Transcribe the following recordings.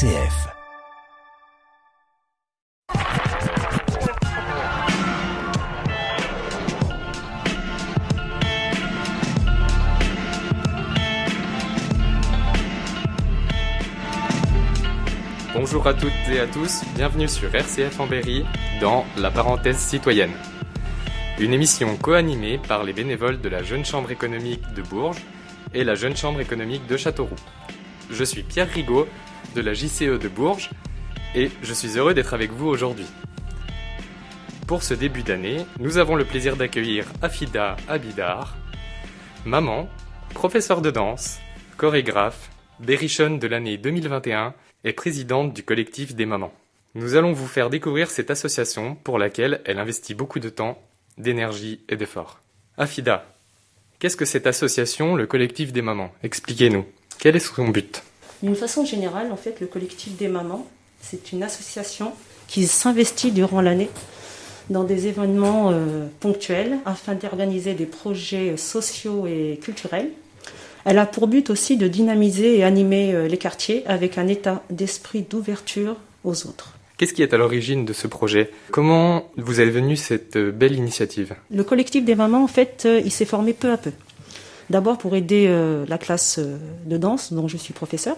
RCF. Bonjour à toutes et à tous, bienvenue sur RCF en Berry dans La Parenthèse Citoyenne. Une émission co-animée par les bénévoles de la Jeune Chambre économique de Bourges et la Jeune Chambre économique de Châteauroux. Je suis Pierre Rigaud de la JCE de Bourges et je suis heureux d'être avec vous aujourd'hui. Pour ce début d'année, nous avons le plaisir d'accueillir Afida Abidar, maman, professeure de danse, chorégraphe, berrichonne de l'année 2021 et présidente du collectif des mamans. Nous allons vous faire découvrir cette association pour laquelle elle investit beaucoup de temps, d'énergie et d'efforts. Afida, qu'est-ce que cette association, le collectif des mamans ? Expliquez-nous. Quel est son but ? D'une façon générale, en fait, le collectif des mamans, c'est une association qui s'investit durant l'année dans des événements ponctuels afin d'organiser des projets sociaux et culturels. Elle a pour but aussi de dynamiser et animer les quartiers avec un état d'esprit d'ouverture aux autres. Qu'est-ce qui est à l'origine de ce projet ? Comment vous est venue cette belle initiative ? Le collectif des mamans, en fait, il s'est formé peu à peu. D'abord pour aider la classe de danse dont je suis professeur.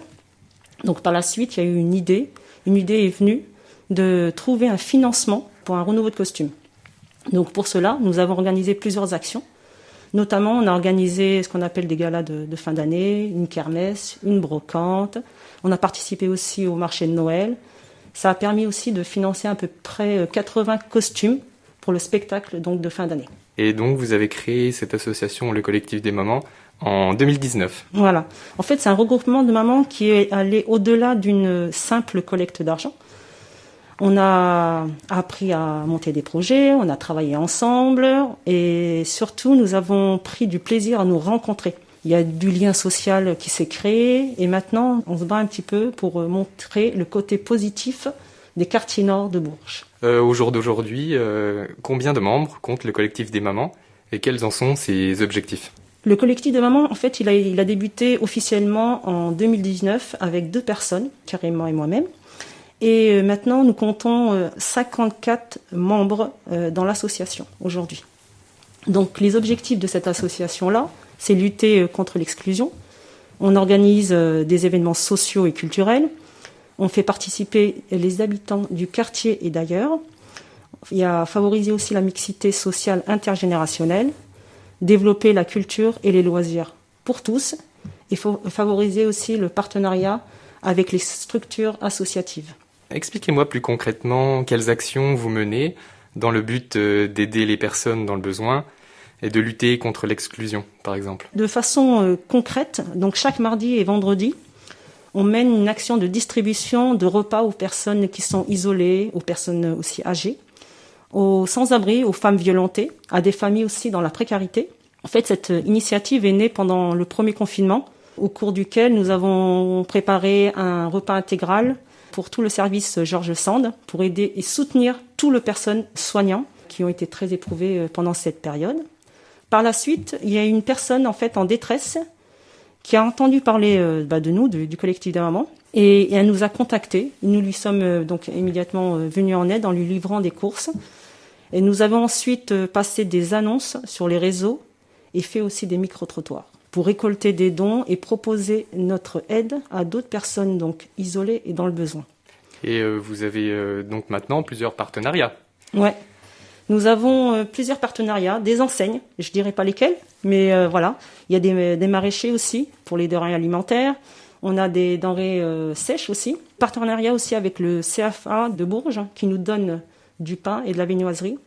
Donc par la suite, il y a eu une idée. Une idée est venue de trouver un financement pour un renouveau de costume. Donc pour cela, nous avons organisé plusieurs actions. Notamment, on a organisé ce qu'on appelle des galas de fin d'année, une kermesse, une brocante. On a participé aussi au marché de Noël. Ça a permis aussi de financer à peu près 80 costumes pour le spectacle donc, de fin d'année. Et donc, vous avez créé cette association, le collectif des mamans, en 2019. Voilà. En fait, c'est un regroupement de mamans qui est allé au-delà d'une simple collecte d'argent. On a appris à monter des projets, on a travaillé ensemble et surtout, nous avons pris du plaisir à nous rencontrer. Il y a du lien social qui s'est créé et maintenant, on se bat un petit peu pour montrer le côté positif des quartiers nord de Bourges. Au jour d'aujourd'hui, combien de membres compte le collectif des mamans et quels en sont ses objectifs ? Le collectif des mamans, en fait, il a débuté officiellement en 2019 avec 2 personnes, Karima et moi-même. Et maintenant, nous comptons 54 membres dans l'association aujourd'hui. Donc, les objectifs de cette association-là, c'est lutter contre l'exclusion. On organise des événements sociaux et culturels. On fait participer les habitants du quartier et d'ailleurs. Il y a favoriser aussi la mixité sociale intergénérationnelle, développer la culture et les loisirs pour tous. Il faut favoriser aussi le partenariat avec les structures associatives. Expliquez-moi plus concrètement quelles actions vous menez dans le but d'aider les personnes dans le besoin et de lutter contre l'exclusion, par exemple. De façon concrète, donc chaque mardi et vendredi, on mène une action de distribution de repas aux personnes qui sont isolées, aux personnes aussi âgées, aux sans-abri, aux femmes violentées, à des familles aussi dans la précarité. En fait, cette initiative est née pendant le premier confinement, au cours duquel nous avons préparé un repas intégral pour tout le service Georges Sand, pour aider et soutenir tout le personnel soignant qui ont été très éprouvés pendant cette période. Par la suite, il y a une personne en fait en détresse qui a entendu parler de nous, du collectif des mamans, et elle nous a contactés. Nous lui sommes donc immédiatement venus en aide en lui livrant des courses. Et nous avons ensuite passé des annonces sur les réseaux et fait aussi des micro-trottoirs pour récolter des dons et proposer notre aide à d'autres personnes donc isolées et dans le besoin. Et vous avez donc maintenant plusieurs partenariats. Ouais, nous avons plusieurs partenariats, des enseignes, je dirais pas lesquelles, mais voilà. Il y a des maraîchers aussi pour les denrées alimentaires. On a des denrées sèches aussi. Partenariat aussi avec le CFA de Bourges qui nous donne du pain et de la viennoiserie.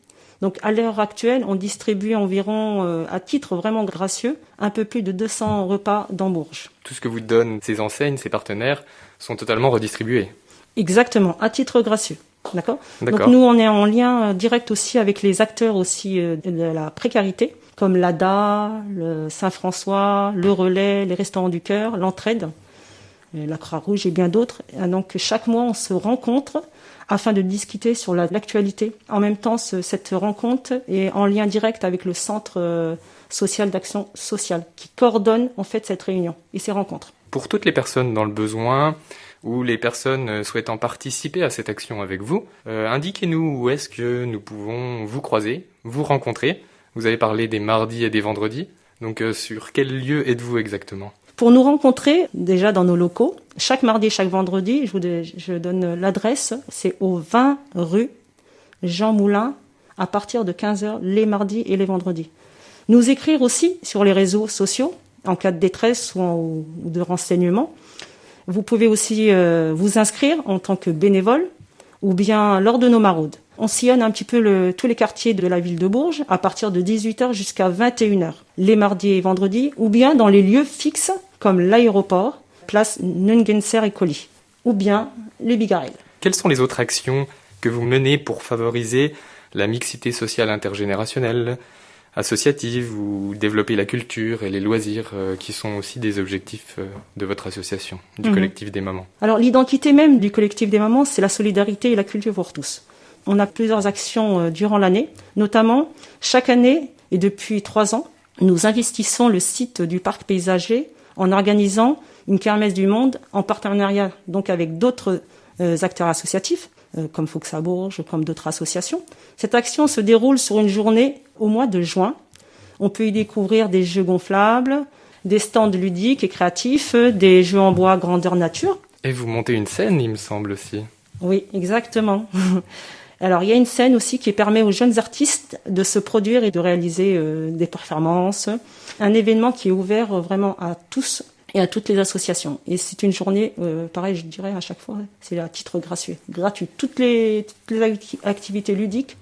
Donc à l'heure actuelle, on distribue environ, à titre vraiment gracieux, un peu plus de 200 repas dans Bourges. Tout ce que vous donnent ces enseignes, ces partenaires, sont totalement redistribués. Exactement, à titre gracieux. D'accord. Donc nous, on est en lien direct aussi avec les acteurs aussi de la précarité, comme l'ADA, le Saint-François, le Relais, les Restaurants du Cœur, l'Entraide, la Croix-Rouge et bien d'autres. Et donc chaque mois, on se rencontre afin de discuter sur l'actualité. En même temps, cette rencontre est en lien direct avec le Centre social d'action sociale qui coordonne en fait cette réunion et ces rencontres. Pour toutes les personnes dans le besoin ou les personnes souhaitant participer à cette action avec vous, indiquez-nous où est-ce que nous pouvons vous croiser, vous rencontrer. Vous avez parlé des mardis et des vendredis, donc sur quel lieu êtes-vous exactement ? Pour nous rencontrer, déjà dans nos locaux, chaque mardi et chaque vendredi, je donne l'adresse, c'est au 20 rue Jean Moulin, à partir de 15h les mardis et les vendredis. Nous écrire aussi sur les réseaux sociaux, en cas de détresse ou de renseignement. Vous pouvez aussi vous inscrire en tant que bénévole ou bien lors de nos maraudes. On sillonne un petit peu tous les quartiers de la ville de Bourges à partir de 18h jusqu'à 21h, les mardis et vendredis, ou bien dans les lieux fixes comme l'aéroport, place Nungenser et Colly, ou bien les Bigarelles. Quelles sont les autres actions que vous menez pour favoriser la mixité sociale intergénérationnelle, associative, ou développer la culture et les loisirs qui sont aussi des objectifs de votre association, du collectif des mamans? Alors l'identité même du collectif des mamans, c'est la solidarité et la culture pour tous. On a plusieurs actions durant l'année, notamment chaque année et depuis 3 ans, nous investissons le site du parc paysager en organisant une kermesse du monde en partenariat donc avec d'autres acteurs associatifs, comme Foxa Bourges, comme d'autres associations. Cette action se déroule sur une journée au mois de juin. On peut y découvrir des jeux gonflables, des stands ludiques et créatifs, des jeux en bois grandeur nature. Et vous montez une scène, il me semble aussi. Oui, exactement. Alors, il y a une scène aussi qui permet aux jeunes artistes de se produire et de réaliser des performances. Un événement qui est ouvert vraiment à tous et à toutes les associations. Et c'est une journée, pareil, je dirais à chaque fois, c'est à titre gratuit. Toutes les activités ludiques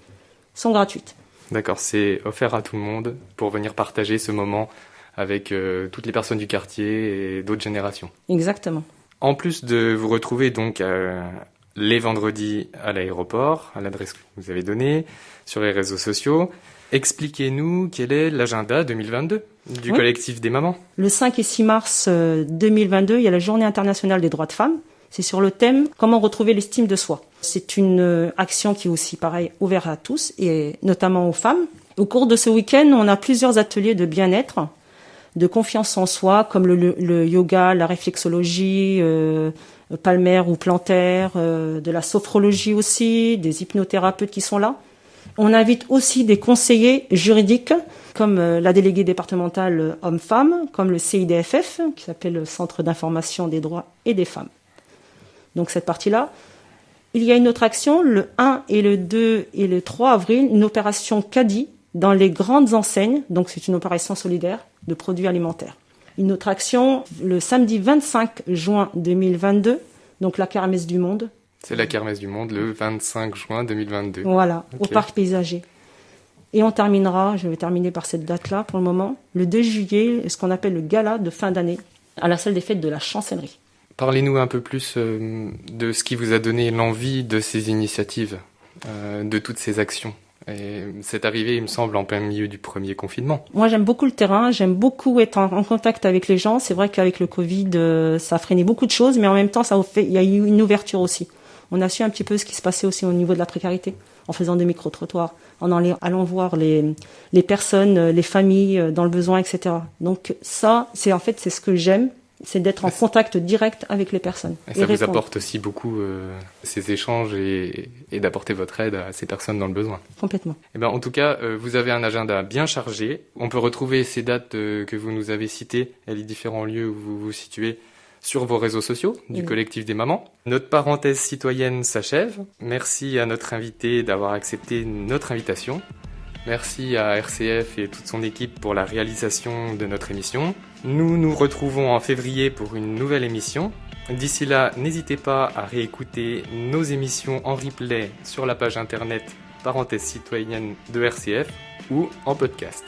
sont gratuites. D'accord, c'est offert à tout le monde pour venir partager ce moment avec toutes les personnes du quartier et d'autres générations. Exactement. En plus de vous retrouver donc les vendredis à l'aéroport, à l'adresse que vous avez donnée, sur les réseaux sociaux, expliquez-nous quel est l'agenda 2022 du collectif des mamans. Le 5 et 6 mars 2022, il y a la Journée internationale des droits de femmes. C'est sur le thème « Comment retrouver l'estime de soi ». C'est une action qui est aussi, pareil, ouverte à tous, et notamment aux femmes. Au cours de ce week-end, on a plusieurs ateliers de bien-être, de confiance en soi, comme le yoga, la réflexologie, palmaire ou plantaire, de la sophrologie aussi, des hypnothérapeutes qui sont là. On invite aussi des conseillers juridiques, comme la déléguée départementale hommes-femmes, comme le CIDFF, qui s'appelle le Centre d'information des droits et des femmes. Donc cette partie-là. Il y a une autre action, le 1 et le 2 et le 3 avril, une opération caddie dans les grandes enseignes. Donc c'est une opération solidaire de produits alimentaires. Une autre action, le samedi 25 juin 2022, donc la Kermesse du Monde. C'est la Kermesse du Monde, le 25 juin 2022. Voilà, okay. Au parc paysager. Et on terminera, je vais terminer par cette date-là pour le moment, le 2 juillet, ce qu'on appelle le gala de fin d'année, à la salle des fêtes de la Chancellerie. Parlez-nous un peu plus de ce qui vous a donné l'envie de ces initiatives, de toutes ces actions. Et c'est arrivé, il me semble, en plein milieu du premier confinement. Moi, j'aime beaucoup le terrain, j'aime beaucoup être en contact avec les gens. C'est vrai qu'avec le Covid, ça a freiné beaucoup de choses, mais en même temps, il y a eu une ouverture aussi. On a su un petit peu ce qui se passait aussi au niveau de la précarité, en faisant des micro-trottoirs, en allant voir les personnes, les familles dans le besoin, etc. Donc ça, c'est ce que j'aime. C'est d'être en contact direct avec les personnes. Et ça vous apporte aussi beaucoup ces échanges et d'apporter votre aide à ces personnes dans le besoin. Complètement. Et ben, en tout cas, vous avez un agenda bien chargé. On peut retrouver ces dates que vous nous avez citées et les différents lieux où vous vous situez sur vos réseaux sociaux du collectif des mamans. Notre parenthèse citoyenne s'achève. Merci à notre invité d'avoir accepté notre invitation. Merci à RCF et toute son équipe pour la réalisation de notre émission. Nous nous retrouvons en février pour une nouvelle émission. D'ici là, n'hésitez pas à réécouter nos émissions en replay sur la page internet parenthèse citoyenne de RCF ou en podcast.